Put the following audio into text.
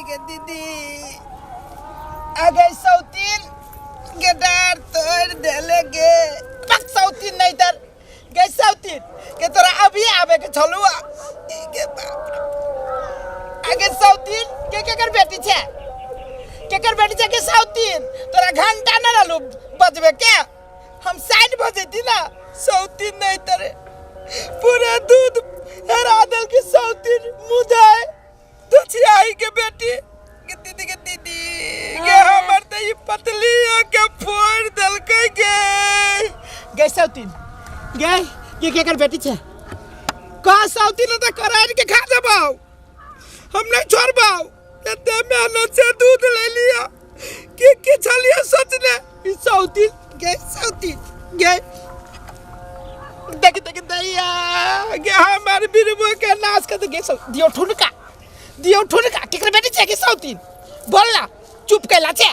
गे दीदी अगे सौतीन गे डार तोड़ देले गे पक सौतीन नहीं तर गे सौतीन के तोरा अभी आवे के छलुआ गे बाप अगे सौतीन के कर बेटी छे के कर बेटी छे के सौतीन तोरा घंटा न रहलू बजबे के हम साइड बजे थी ना सौतीन नहीं तरे पूरा दूध हरा दल की सौतीन मुदाए दुछियाई के बेटी के दीदी के हमर त ई पतली के फोड़ दल के गे सौतीन गे के कर बेटी छे का सौतीन त कराड़ के खा जबाओ हम नहीं छोड़बाओ एते मेहनत से दूध ले लिया के छलिया सोचने ई सौतीन गे देख दैया गे हमार बिरबो के नाश कर गे दियो ठुनका केकर बेटी छे के सौतीन बोल ना चुप कैला छे